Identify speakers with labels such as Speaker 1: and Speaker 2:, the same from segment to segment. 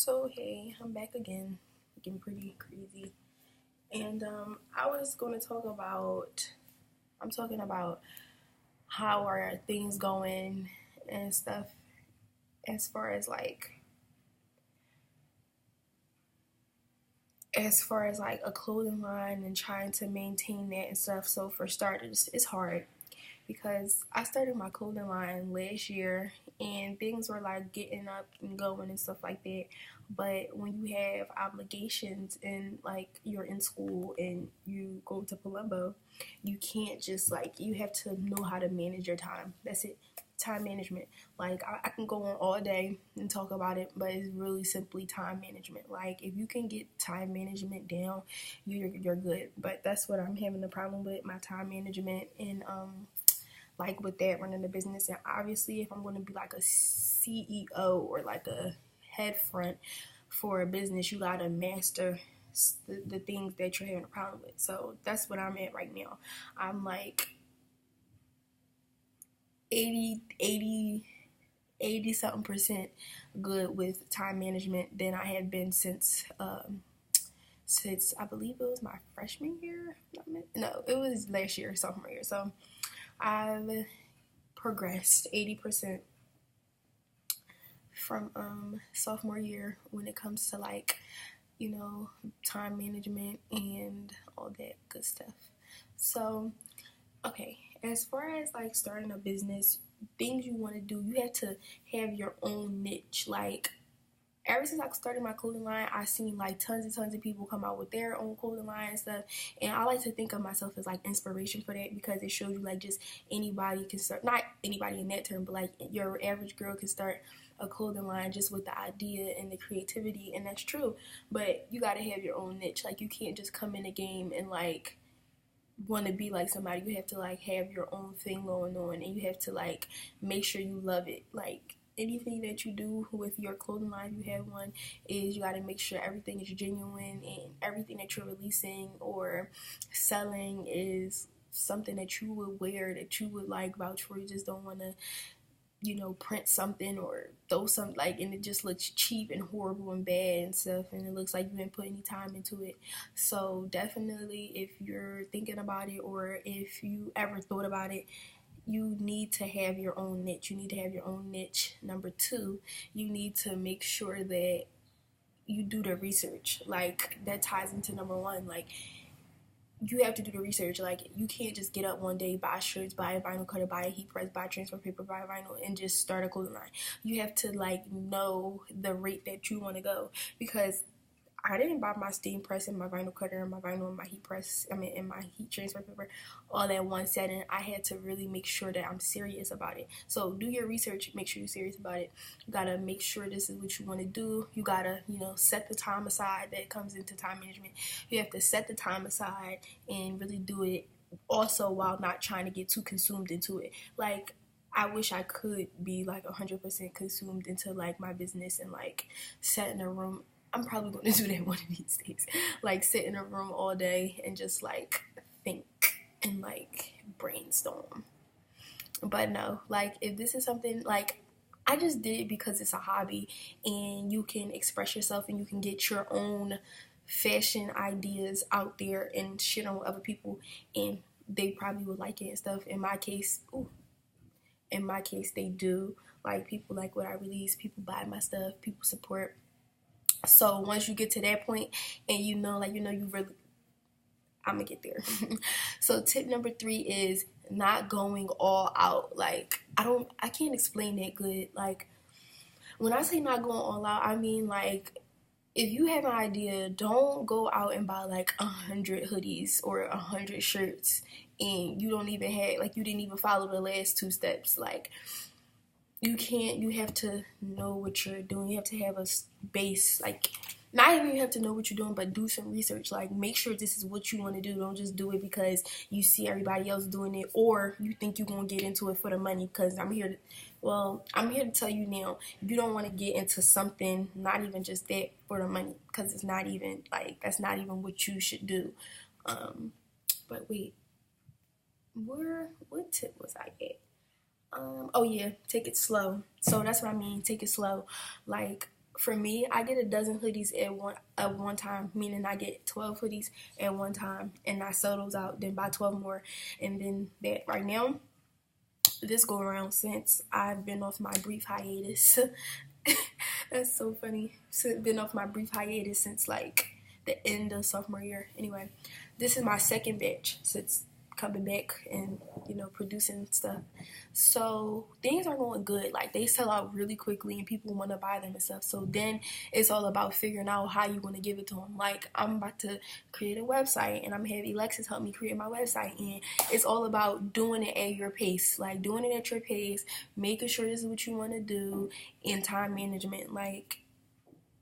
Speaker 1: So hey, I'm back again, looking pretty crazy. And I was going to talk about. I'm talking about how are things going and stuff as far as a clothing line and trying to maintain that and stuff. So for starters, it's hard because I started my clothing line last year and things were like getting up and going and stuff like that. But when you have obligations and like you're in school and you go to Palumbo, you can't just you have to know how to manage your time. That's it. Time management. I can go on all day and talk about it, but it's really simply time management. Like if you can get time management down, you're good. But that's what I'm having the problem with, my time management and like with that running the business. And obviously if I'm going to be like a CEO or like a head front for a business, you got to master the things that you're having a problem with. So that's what I'm at right now. I'm like 80 something percent good with time management than I had been since I believe it was my freshman year. No, it was last year, sophomore year. So I've progressed 80% from sophomore year when it comes to time management and all that good stuff. So okay, as far as like starting a business, things you want to do, you have to have your own niche. Like ever since I started my clothing line, I've seen like tons and tons of people come out with their own clothing line and stuff. And I like to think of myself as like inspiration for that, because it shows you like just anybody can start, not anybody in that term, but like your average girl can start a clothing line just with the idea and the creativity. And that's true. But you got to have your own niche. Like you can't just come in a game and like want to be like somebody. You have to like have your own thing going on, and you have to like make sure you love it. Like anything that you do with your clothing line, if you have one, is you got to make sure everything is genuine and everything that you're releasing or selling is something that you would wear, that you would like vouch for. You just don't want to print something or throw something like, and it just looks cheap and horrible and bad and stuff, and it looks like you didn't put any time into it. So definitely, if you're thinking about it or if you ever thought about it, you need to have your own niche. You need to have your own niche. Number two, you need to make sure that you do the research. Like that ties into number one. Like you have to do the research. Like you can't just get up one day, buy shirts, buy a vinyl cutter, buy a heat press, buy transfer paper, buy vinyl, and just start a clothing line. You have to like know the rate that you want to go, because I didn't buy my steam press and my vinyl cutter and my vinyl and my heat press, and my heat transfer paper all at one setting. I had to really make sure that I'm serious about it. So do your research, make sure you're serious about it. You gotta make sure this is what you want to do. You gotta, set the time aside. That comes into time management. You have to set the time aside and really do it, also while not trying to get too consumed into it. Like I wish I could be like 100% consumed into like my business and like sit in a room. I'm probably going to do that one of these days. Like sit in a room all day and just like think and like brainstorm. But no, like if this is something like I just did it because it's a hobby and you can express yourself and you can get your own fashion ideas out there and shit on other people, and they probably would like it and stuff. In my case, they do. Like people like what I release, people buy my stuff, people support. So once you get to that point and you really, I'm gonna get there. So tip number 3 is not going all out. Like I can't explain that good. Like when I say not going all out, I mean like if you have an idea, don't go out and buy like 100 hoodies or 100 shirts and you don't even have, like, you didn't even follow the last 2 steps. Like you have to know what you're doing. You have to have a base. Like not even you have to know what you're doing, but do some research. Like make sure this is what you want to do. Don't just do it because you see everybody else doing it or you think you're going to get into it for the money. Because I'm here to tell you now, you don't want to get into something, not even just that, for the money, because it's not even like, that's not even what you should do. But wait, what tip was I at? Oh yeah, take it slow. So that's what I mean, take it slow. Like for me, I get a dozen hoodies at one time, meaning I get 12 hoodies at one time, and I sell those out, then buy 12 more, and then that. Right now, this go around, since I've been off my brief hiatus. That's so funny. So been off my brief hiatus since like the end of sophomore year. Anyway, this is my second batch since coming back and, you know, producing stuff. So things are going good. Like, they sell out really quickly and people want to buy them and stuff. So then it's all about figuring out how you want to give it to them. Like, I'm about to create a website and I'm having Alexis help me create my website, and it's all about doing it at your pace. Like, doing it at your pace, making sure this is what you want to do, and time management. Like,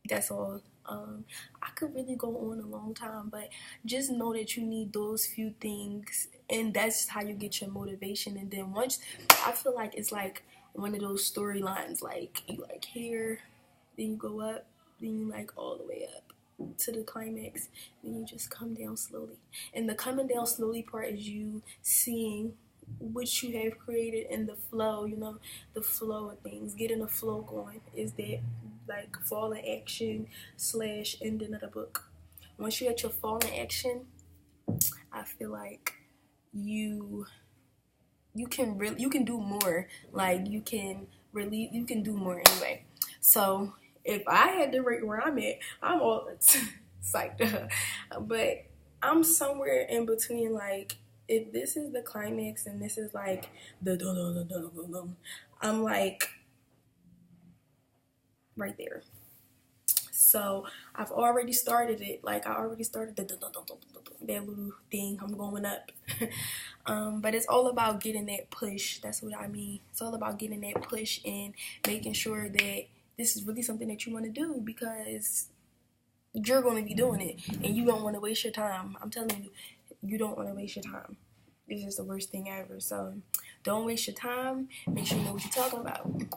Speaker 1: that's all. I could really go on a long time, but just know that you need those few things, and that's how you get your motivation. And then once, I feel like it's like one of those storylines, like you like here, then you go up, then you like all the way up to the climax, then you just come down slowly. And the coming down slowly part is you seeing what you have created in the flow, you know, the flow of things, getting the flow going. Is that like fall in action / ending of the book? Once you're at your fall in action, I feel like you can do more. Like, you can do more anyway. So if I had to rate where I'm at, I'm all psyched up. But I'm somewhere in between. Like, if this is the climax and this is like the I'm like right there. So I've already started it. Like, I already started that little thing. I'm going up. But it's all about getting that push. That's what I mean. It's all about getting that push and making sure that this is really something that you want to do, because you're going to be doing it and you don't want to waste your time. I'm telling you, you don't want to waste your time. It's just the worst thing ever. So don't waste your time. Make sure you know what you're talking about.